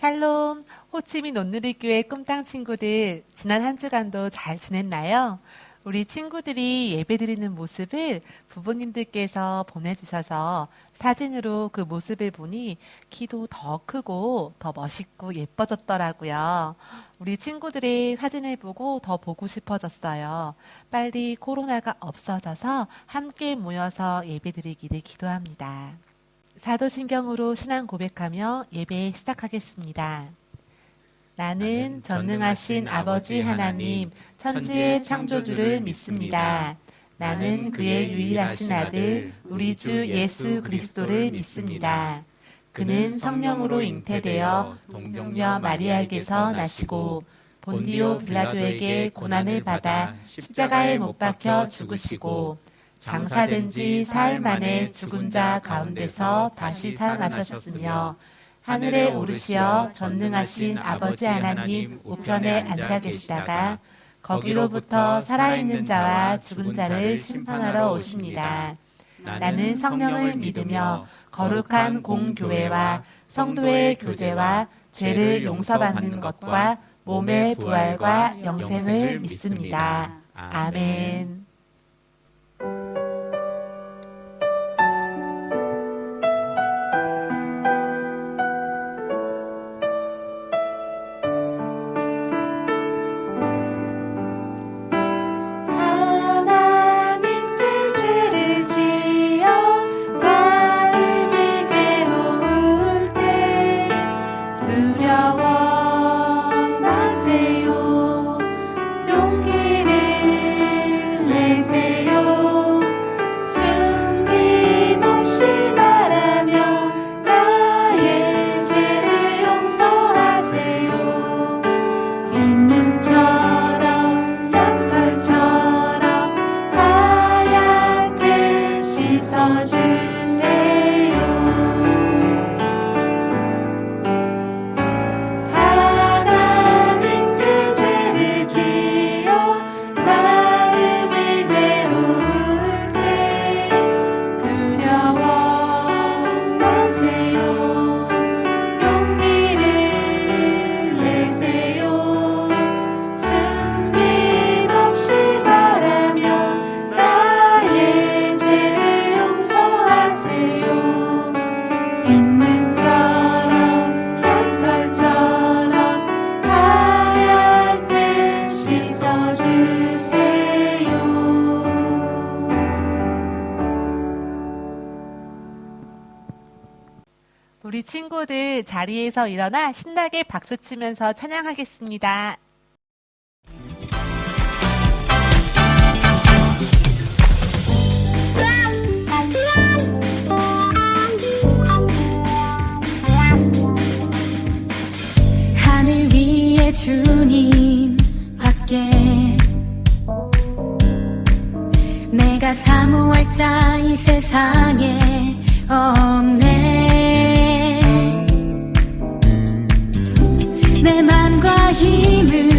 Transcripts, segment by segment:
샬롬, 호치민 온누리교회 꿈땅 친구들, 지난 한 주간도 잘 지냈나요? 우리 친구들이 예배드리는 모습을 부모님들께서 보내주셔서 사진으로 그 모습을 보니 키도 더 크고 더 멋있고 예뻐졌더라고요. 우리 친구들의 사진을 보고 더 보고 싶어졌어요. 빨리 코로나가 없어져서 함께 모여서 예배드리기를 기도합니다. 사도신경으로 신앙 고백하며 예배 시작하겠습니다. 나는 전능하신 아버지 하나님, 천지의 창조주를 믿습니다. 나는 그의 유일하신 아들, 우리 주 예수 그리스도를 믿습니다. 그는 성령으로 잉태되어 동정녀 마리아에게서 나시고 본디오 빌라도에게 고난을 받아 십자가에 못 박혀 죽으시고 장사된 지 사흘 만에 죽은 자 가운데서 다시 살아나셨으며 하늘에 오르시어 전능하신 아버지 하나님 우편에 앉아 계시다가 거기로부터 살아있는 자와 죽은 자를 심판하러 오십니다. 나는 성령을 믿으며 거룩한 공교회와 성도의 교제와 죄를 용서받는 것과 몸의 부활과 영생을 믿습니다. 아멘. 우리 친구들 자리에서 일어나 신나게 박수치면서 찬양하겠습니다. 하늘 위에 주님 밖에 내가 사모할 자 이 세상에 없네. 내 맘과 힘을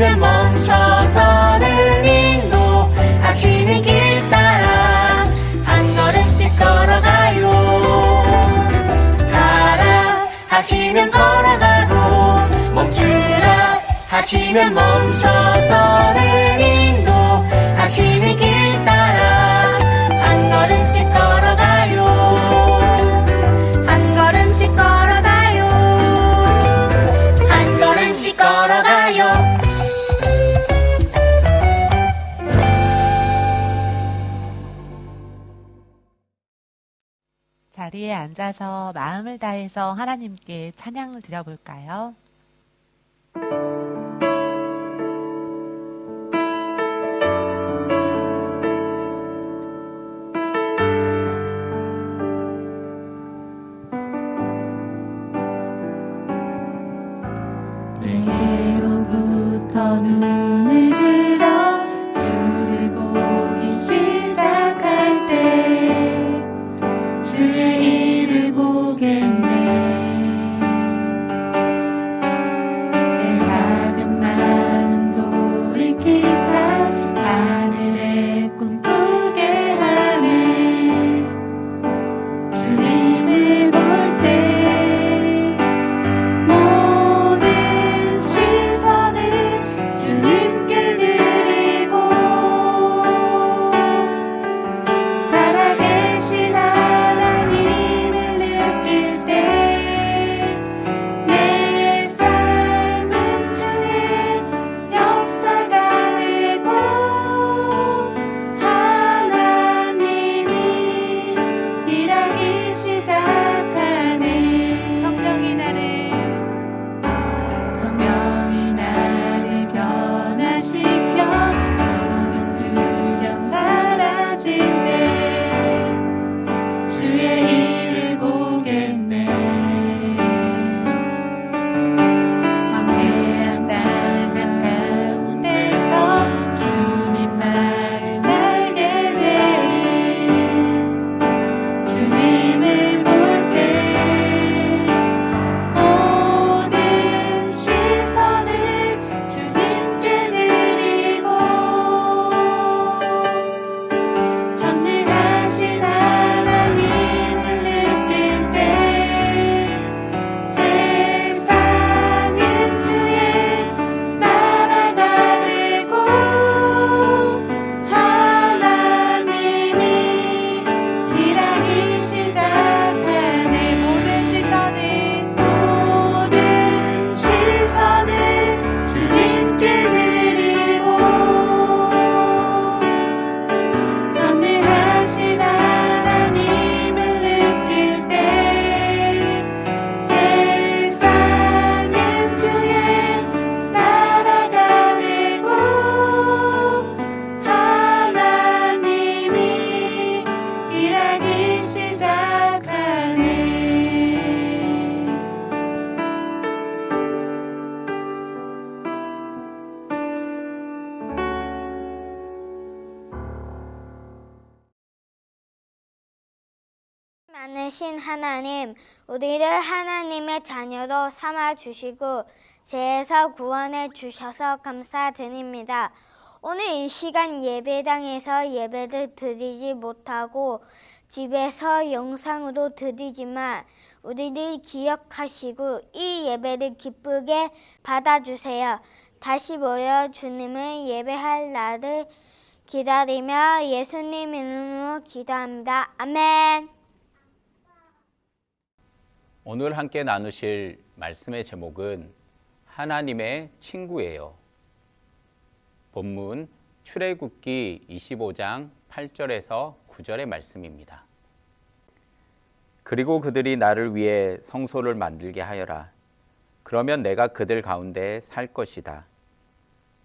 하시면 멈춰서는 인도하시는 길 따라 한 걸음씩 걸어가요. 가라 하시면 걸어가고 멈추라 하시면 멈춰서는 인도하시는 길 따라 한 걸음씩 걸어가요. 한 걸음씩 걸어가요. 한 걸음씩 걸어가요. 자리에 앉아서 마음을 다해서 하나님께 찬양을 드려볼까요? 내게로부터 눈을 들어 주를 보기 시작할 때 주의 일을 보겠네. 내 작은 마음도 익히사 하늘에 꿈꾸게 하네. 주님을 볼 때 모든 시선을 주님께 드리고 살아계신 하나님을 느낄 때 내 삶은 주의 역사가 되고 하나님이 일하기 시작하네. 성령이 나를 변화시켜 모든 두려움 사라질 때 주의 일을 보겠네. 황폐한 땅 한가운데서 주님 마음 알게 되리. 주님을 볼 때 모든 시선을 주님께 드리고 전능하신 하나님을 느낄 때 세상은 주의 나라가 되고 하나님이 일하기 시작하네. 모든 시선은 주님께 드리고 전능하신 하나님을 느낄 때 세상은 주의 나라가 되고 하나님이 일하기 시작하네. 많으신 하나님, 우리를 하나님의 자녀로 삼아 주시고 죄에서 구원해 주셔서 감사드립니다. 오늘 이 시간 예배당에서 예배를 드리지 못하고 집에서 영상으로 드리지만 우리를 기억하시고 이 예배를 기쁘게 받아주세요. 다시 모여 주님을 예배할 날을 기다리며 예수님 이름으로 기도합니다. 아멘. 오늘 함께 나누실 말씀의 제목은 하나님의 친구예요. 본문 출애굽기 25장 8절에서 9절의 말씀입니다. 그리고 그들이 나를 위해 성소를 만들게 하여라. 그러면 내가 그들 가운데 살 것이다.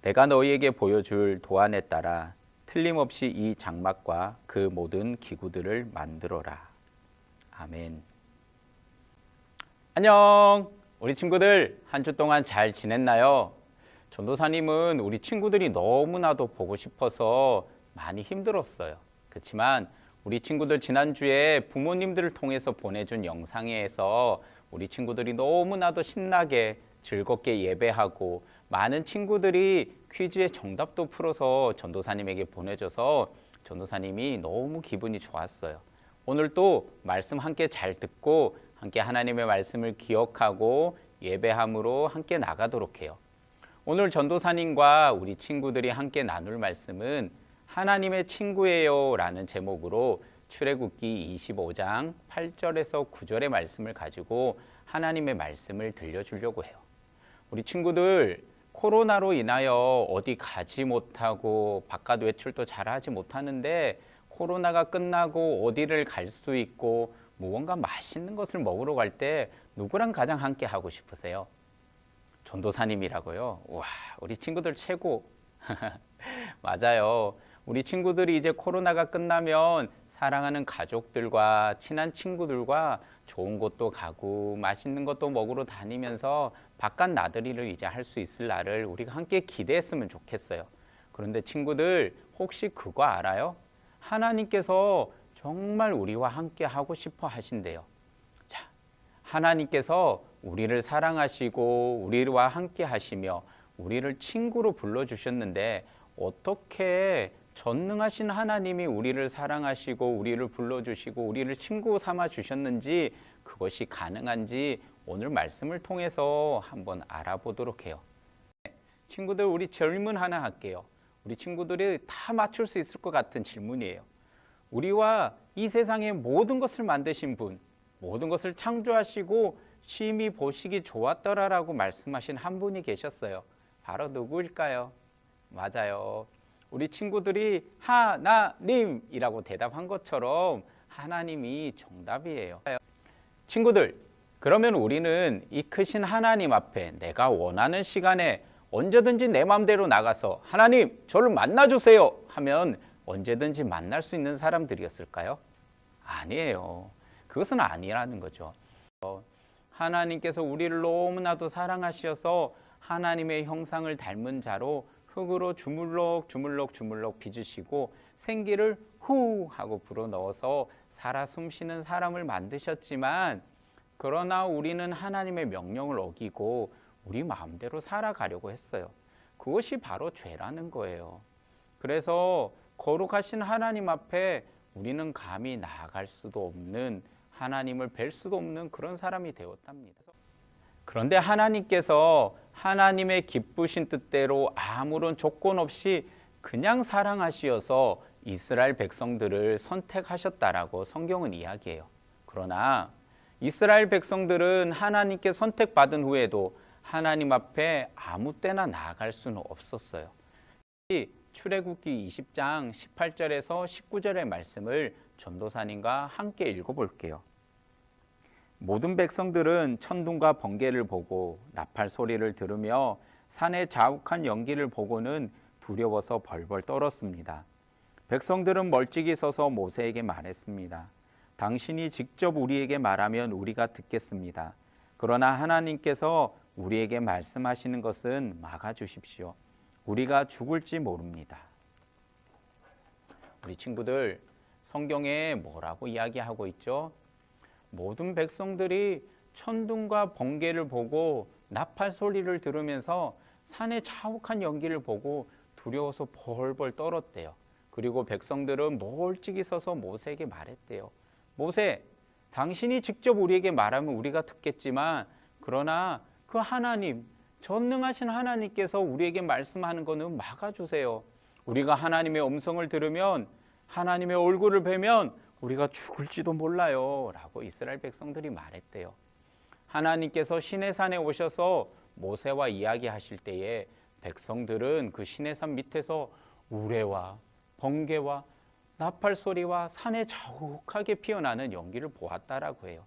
내가 너희에게 보여줄 도안에 따라 틀림없이 이 장막과 그 모든 기구들을 만들어라. 아멘. 안녕. 우리 친구들 한 주 동안 잘 지냈나요? 전도사님은 우리 친구들이 너무나도 보고 싶어서 많이 힘들었어요. 그렇지만 우리 친구들 지난주에 부모님들을 통해서 보내준 영상에서 우리 친구들이 너무나도 신나게 즐겁게 예배하고 많은 친구들이 퀴즈의 정답도 풀어서 전도사님에게 보내줘서 전도사님이 너무 기분이 좋았어요. 오늘 또 말씀 함께 잘 듣고 함께 하나님의 말씀을 기억하고 예배함으로 함께 나가도록 해요. 오늘 전도사님과 우리 친구들이 함께 나눌 말씀은 하나님의 친구예요 라는 제목으로 출애굽기 25장 8절에서 9절의 말씀을 가지고 하나님의 말씀을 들려주려고 해요. 우리 친구들 코로나로 인하여 어디 가지 못하고 바깥 외출도 잘하지 못하는데 코로나가 끝나고 어디를 갈 수 있고 무언가 맛있는 것을 먹으러 갈 때 누구랑 가장 함께 하고 싶으세요? 전도사님이라고요? 와, 우리 친구들 최고. 맞아요. 우리 친구들이 이제 코로나가 끝나면 사랑하는 가족들과 친한 친구들과 좋은 곳도 가고 맛있는 것도 먹으러 다니면서 바깥 나들이를 이제 할 수 있을 날을 우리가 함께 기대했으면 좋겠어요. 그런데 친구들 혹시 그거 알아요? 하나님께서 정말 우리와 함께 하고 싶어 하신대요. 자, 하나님께서 우리를 사랑하시고 우리와 함께 하시며 우리를 친구로 불러주셨는데 어떻게 전능하신 하나님이 우리를 사랑하시고 우리를 불러주시고 우리를 친구 삼아 주셨는지 그것이 가능한지 오늘 말씀을 통해서 한번 알아보도록 해요. 친구들, 우리 질문 하나 할게요. 우리 친구들이 다 맞출 수 있을 것 같은 질문이에요. 우리와 이 세상의 모든 것을 만드신 분, 모든 것을 창조하시고 심히 보시기 좋았더라라고 말씀하신 한 분이 계셨어요. 바로 누구일까요? 맞아요. 우리 친구들이 하나님이라고 대답한 것처럼 하나님이 정답이에요. 친구들, 그러면 우리는 이 크신 하나님 앞에 내가 원하는 시간에 언제든지 내 마음대로 나가서 하나님, 저를 만나주세요 하면 언제든지 만날 수 있는 사람들이었을까요? 아니에요. 그것은 아니라는 거죠. 하나님께서 우리를 너무나도 사랑하셔서 하나님의 형상을 닮은 자로 흙으로 주물럭 빚으시고 생기를 후 하고 불어넣어서 살아 숨쉬는 사람을 만드셨지만 그러나 우리는 하나님의 명령을 어기고 우리 마음대로 살아가려고 했어요. 그것이 바로 죄라는 거예요. 그래서 거룩하신 하나님 앞에 우리는 감히 나아갈 수도 없는, 하나님을 뵐 수도 없는 그런 사람이 되었답니다. 그런데 하나님께서 하나님의 기쁘신 뜻대로 아무런 조건 없이 그냥 사랑하시어서 이스라엘 백성들을 선택하셨다라고 성경은 이야기해요. 그러나 이스라엘 백성들은 하나님께 선택받은 후에도 하나님 앞에 아무 때나 나아갈 수는 없었어요. 출애굽기 20장 18절에서 19절의 말씀을 전도사님과 함께 읽어볼게요. 모든 백성들은 천둥과 번개를 보고 나팔 소리를 들으며 산의 자욱한 연기를 보고는 두려워서 벌벌 떨었습니다. 백성들은 멀찍이 서서 모세에게 말했습니다. 당신이 직접 우리에게 말하면 우리가 듣겠습니다. 그러나 하나님께서 우리에게 말씀하시는 것은 막아주십시오. 우리가 죽을지 모릅니다. 우리 친구들, 성경에 뭐라고 이야기하고 있죠? 모든 백성들이 천둥과 번개를 보고 나팔 소리를 들으면서 산의 자욱한 연기를 보고 두려워서 벌벌 떨었대요. 그리고 백성들은 멀찍이 서서 모세에게 말했대요. 모세, 당신이 직접 우리에게 말하면 우리가 듣겠지만 그러나 그 하나님, 전능하신 하나님께서 우리에게 말씀하는 것은 막아주세요. 우리가 하나님의 음성을 들으면, 하나님의 얼굴을 뵈면 우리가 죽을지도 몰라요 라고 이스라엘 백성들이 말했대요. 하나님께서 시내산에 오셔서 모세와 이야기하실 때에 백성들은 그 시내산 밑에서 우레와 번개와 나팔 소리와 산에 자욱하게 피어나는 연기를 보았다라고 해요.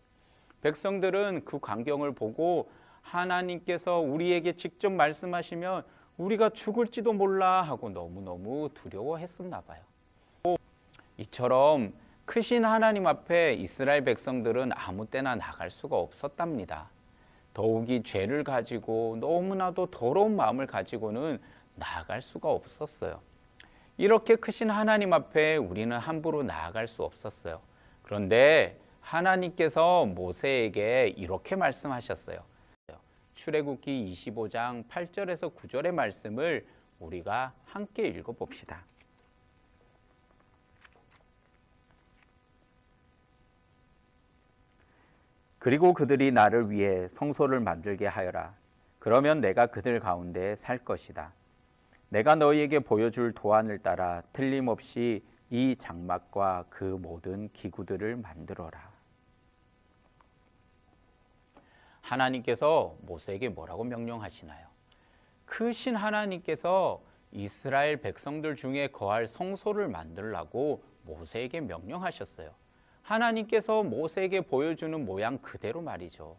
백성들은 그 광경을 보고 하나님께서 우리에게 직접 말씀하시면 우리가 죽을지도 몰라 하고 너무너무 두려워했었나 봐요. 이처럼 크신 하나님 앞에 이스라엘 백성들은 아무 때나 나갈 수가 없었답니다. 더욱이 죄를 가지고 너무나도 더러운 마음을 가지고는 나아갈 수가 없었어요. 이렇게 크신 하나님 앞에 우리는 함부로 나아갈 수 없었어요. 그런데 하나님께서 모세에게 이렇게 말씀하셨어요. 출애굽기 25장 8절에서 9절의 말씀을 우리가 함께 읽어봅시다. 그리고 그들이 나를 위해 성소를 만들게 하여라. 그러면 내가 그들 가운데 살 것이다. 내가 너희에게 보여줄 도안을 따라 틀림없이 이 장막과 그 모든 기구들을 만들어라. 하나님께서 모세에게 뭐라고 명령하시나요? 크신 하나님께서 이스라엘 백성들 중에 거할 성소를 만들라고 모세에게 명령하셨어요. 하나님께서 모세에게 보여주는 모양 그대로 말이죠.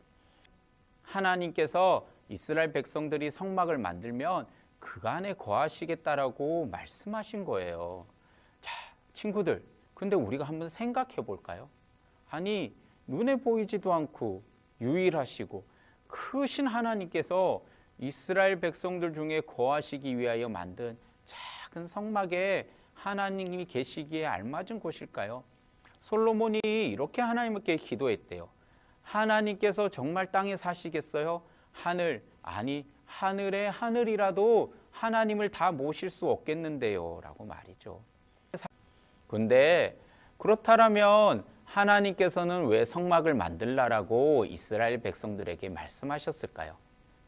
하나님께서 이스라엘 백성들이 성막을 만들면 그 안에 거하시겠다라고 말씀하신 거예요. 자, 친구들, 근데 우리가 한번 생각해 볼까요? 아니, 눈에 보이지도 않고 유일하시고 크신 하나님께서 이스라엘 백성들 중에 거하시기 위하여 만든 작은 성막에 하나님이 계시기에 알맞은 곳일까요? 솔로몬이 이렇게 하나님께 기도했대요. 하나님께서 정말 땅에 사시겠어요? 하늘의 하늘이라도 하나님을 다 모실 수 없겠는데요 라고 말이죠. 근데 그렇다면 하나님께서는 왜 성막을 만들라라고 이스라엘 백성들에게 말씀하셨을까요?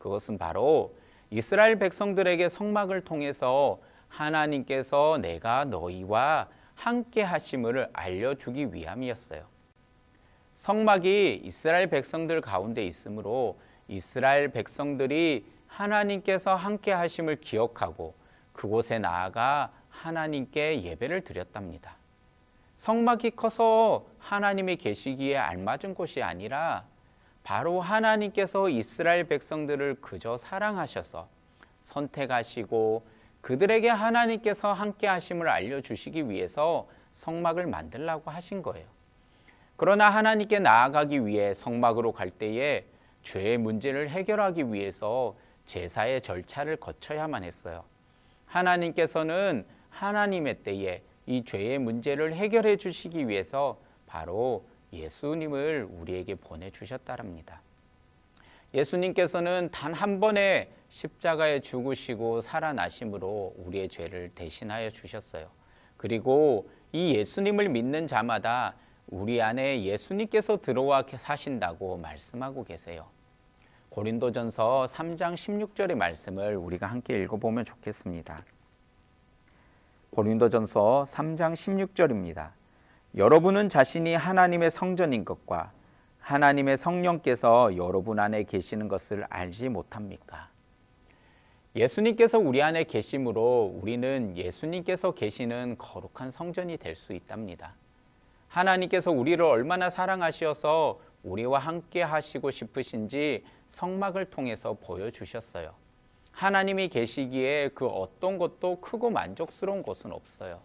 그것은 바로 이스라엘 백성들에게 성막을 통해서 하나님께서 내가 너희와 함께 하심을 알려주기 위함이었어요. 성막이 이스라엘 백성들 가운데 있으므로 이스라엘 백성들이 하나님께서 함께 하심을 기억하고 그곳에 나아가 하나님께 예배를 드렸답니다. 성막이 커서 하나님이 계시기에 알맞은 곳이 아니라 바로 하나님께서 이스라엘 백성들을 그저 사랑하셔서 선택하시고 그들에게 하나님께서 함께 하심을 알려주시기 위해서 성막을 만들라고 하신 거예요. 그러나 하나님께 나아가기 위해 성막으로 갈 때에 죄의 문제를 해결하기 위해서 제사의 절차를 거쳐야만 했어요. 하나님께서는 하나님의 때에 이 죄의 문제를 해결해 주시기 위해서 바로 예수님을 우리에게 보내주셨다랍니다. 예수님께서는 단 한 번의 십자가에 죽으시고 살아나심으로 우리의 죄를 대신하여 주셨어요. 그리고 이 예수님을 믿는 자마다 우리 안에 예수님께서 들어와 사신다고 말씀하고 계세요. 고린도전서 3장 16절의 말씀을 우리가 함께 읽어보면 좋겠습니다. 고린도전서 3장 16절입니다. 여러분은 자신이 하나님의 성전인 것과 하나님의 성령께서 여러분 안에 계시는 것을 알지 못합니까? 예수님께서 우리 안에 계심으로 우리는 예수님께서 계시는 거룩한 성전이 될 수 있답니다. 하나님께서 우리를 얼마나 사랑하셔서 우리와 함께 하시고 싶으신지 성막을 통해서 보여주셨어요. 하나님이 계시기에 그 어떤 것도 크고 만족스러운 곳은 없어요.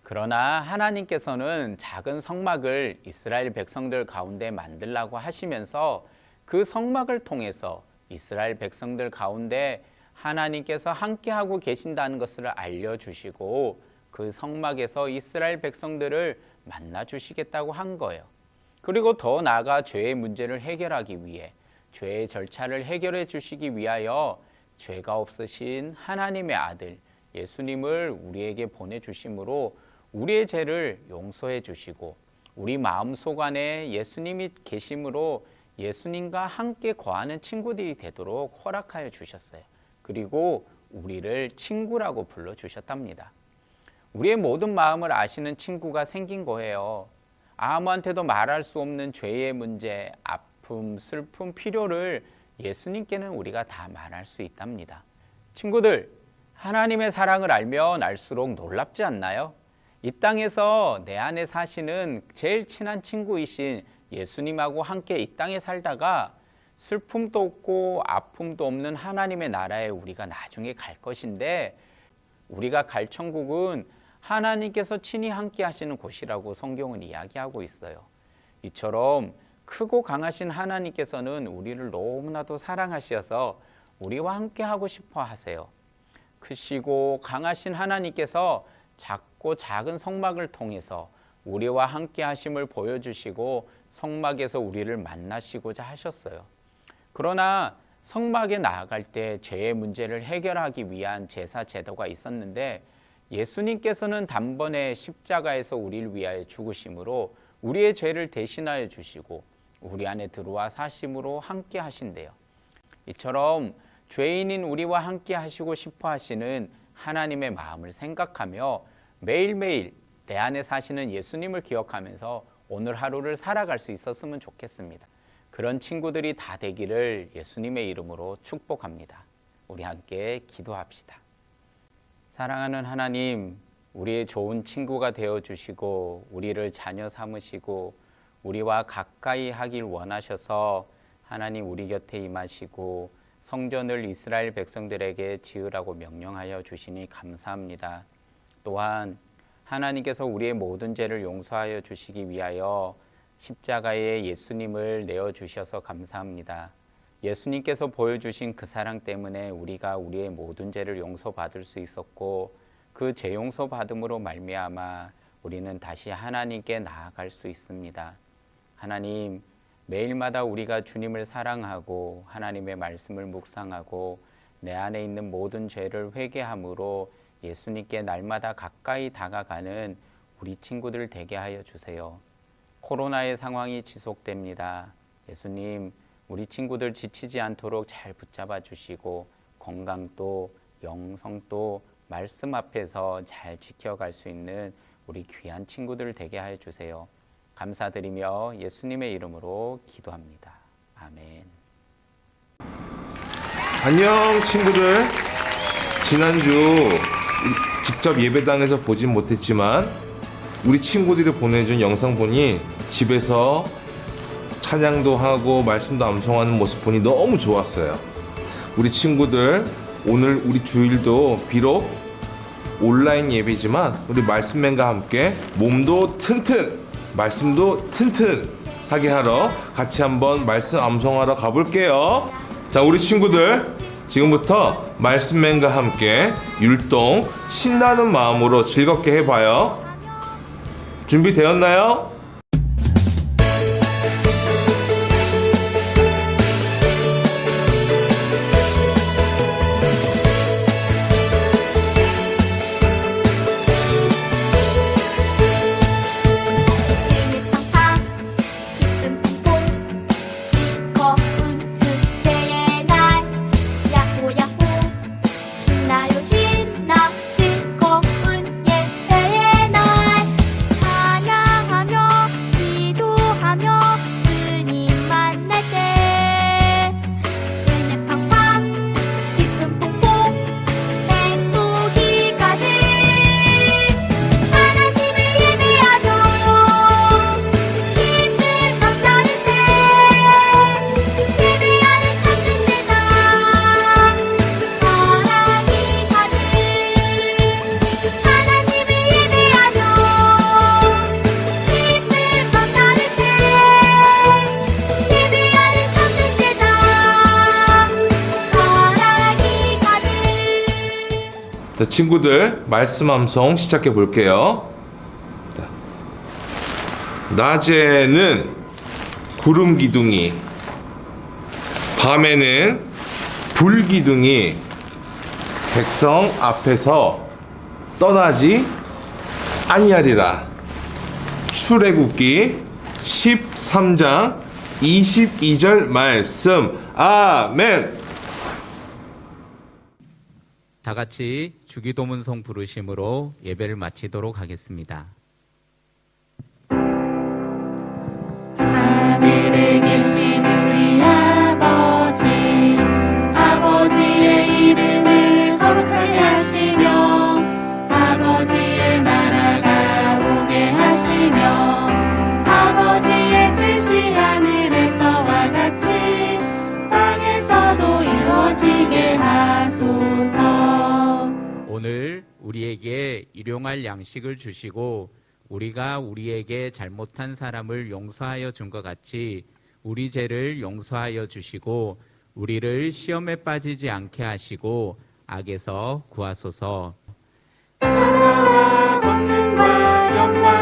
그러나 하나님께서는 작은 성막을 이스라엘 백성들 가운데 만들라고 하시면서 그 성막을 통해서 이스라엘 백성들 가운데 하나님께서 함께하고 계신다는 것을 알려주시고 그 성막에서 이스라엘 백성들을 만나주시겠다고 한 거예요. 그리고 더 나아가 죄의 문제를 해결하기 위해 죄의 절차를 해결해 주시기 위하여 죄가 없으신 하나님의 아들 예수님을 우리에게 보내주심으로 우리의 죄를 용서해 주시고 우리 마음속 안에 예수님이 계심으로 예수님과 함께 거하는 친구들이 되도록 허락하여 주셨어요. 그리고 우리를 친구라고 불러주셨답니다. 우리의 모든 마음을 아시는 친구가 생긴 거예요. 아무한테도 말할 수 없는 죄의 문제, 아픔, 슬픔, 필요를 예수님께는 우리가 다 말할 수 있답니다. 친구들, 하나님의 사랑을 알면 알수록 놀랍지 않나요? 이 땅에서 내 안에 사시는 제일 친한 친구이신 예수님하고 함께 이 땅에 살다가 슬픔도 없고 아픔도 없는 하나님의 나라에 우리가 나중에 갈 것인데 우리가 갈 천국은 하나님께서 친히 함께 하시는 곳이라고 성경은 이야기하고 있어요. 이처럼 크고 강하신 하나님께서는 우리를 너무나도 사랑하셔서 우리와 함께 하고 싶어 하세요. 크시고 강하신 하나님께서 작고 작은 성막을 통해서 우리와 함께 하심을 보여주시고 성막에서 우리를 만나시고자 하셨어요. 그러나 성막에 나아갈 때 죄의 문제를 해결하기 위한 제사 제도가 있었는데 예수님께서는 단번에 십자가에서 우리를 위하여 죽으심으로 우리의 죄를 대신하여 주시고 우리 안에 들어와 사심으로 함께 하신대요. 이처럼 죄인인 우리와 함께 하시고 싶어 하시는 하나님의 마음을 생각하며 매일매일 내 안에 사시는 예수님을 기억하면서 오늘 하루를 살아갈 수 있었으면 좋겠습니다. 그런 친구들이 다 되기를 예수님의 이름으로 축복합니다. 우리 함께 기도합시다. 사랑하는 하나님, 우리의 좋은 친구가 되어주시고 우리를 자녀 삼으시고 우리와 가까이 하길 원하셔서 하나님 우리 곁에 임하시고 성전을 이스라엘 백성들에게 지으라고 명령하여 주시니 감사합니다. 또한 하나님께서 우리의 모든 죄를 용서하여 주시기 위하여 십자가에 예수님을 내어주셔서 감사합니다. 예수님께서 보여주신 그 사랑 때문에 우리가 우리의 모든 죄를 용서받을 수 있었고 그 죄 용서받음으로 말미암아 우리는 다시 하나님께 나아갈 수 있습니다. 하나님, 매일마다 우리가 주님을 사랑하고 하나님의 말씀을 묵상하고 내 안에 있는 모든 죄를 회개함으로 예수님께 날마다 가까이 다가가는 우리 친구들 되게 하여 주세요. 코로나의 상황이 지속됩니다. 예수님, 우리 친구들 지치지 않도록 잘 붙잡아 주시고 건강도 영성도 말씀 앞에서 잘 지켜갈 수 있는 우리 귀한 친구들 되게 하여 주세요. 감사드리며 예수님의 이름으로 기도합니다. 아멘. 안녕 친구들. 지난주 직접 예배당에서 보진 못했지만 우리 친구들이 보내준 영상 보니 집에서 찬양도 하고 말씀도 암송하는 모습 보니 너무 좋았어요. 우리 친구들 오늘 우리 주일도 비록 온라인 예배지만 우리 말씀맨과 함께 몸도 튼튼 말씀도 튼튼하게 하러 같이 한번 말씀 암송하러 가볼게요. 자, 우리 친구들 지금부터 말씀맨과 함께 율동 신나는 마음으로 즐겁게 해봐요. 준비되었나요? 자, 친구들 말씀 암송 시작해 볼게요. 자, 낮에는 구름 기둥이, 밤에는 불 기둥이 백성 앞에서 떠나지 아니하리라. 출애굽기 13장 22절 말씀. 아멘. 다 같이 주기도문송 부르심으로 예배를 마치도록 하겠습니다. 하늘에 계신 우리 아버지, 아버지의 이름을 거룩하게 하시며 아버지의 나라가 오게 하시며 아버지의 뜻이 하늘에서와 같이 땅에서도 이루어지게 하소서. 오늘 우리에게 일용할 양식을 주시고 우리가 우리에게 잘못한 사람을 용서하여 준 것 같이 우리 죄를 용서하여 주시고 우리를 시험에 빠지지 않게 하시고 악에서 구하소서. 나라와 권능과 영광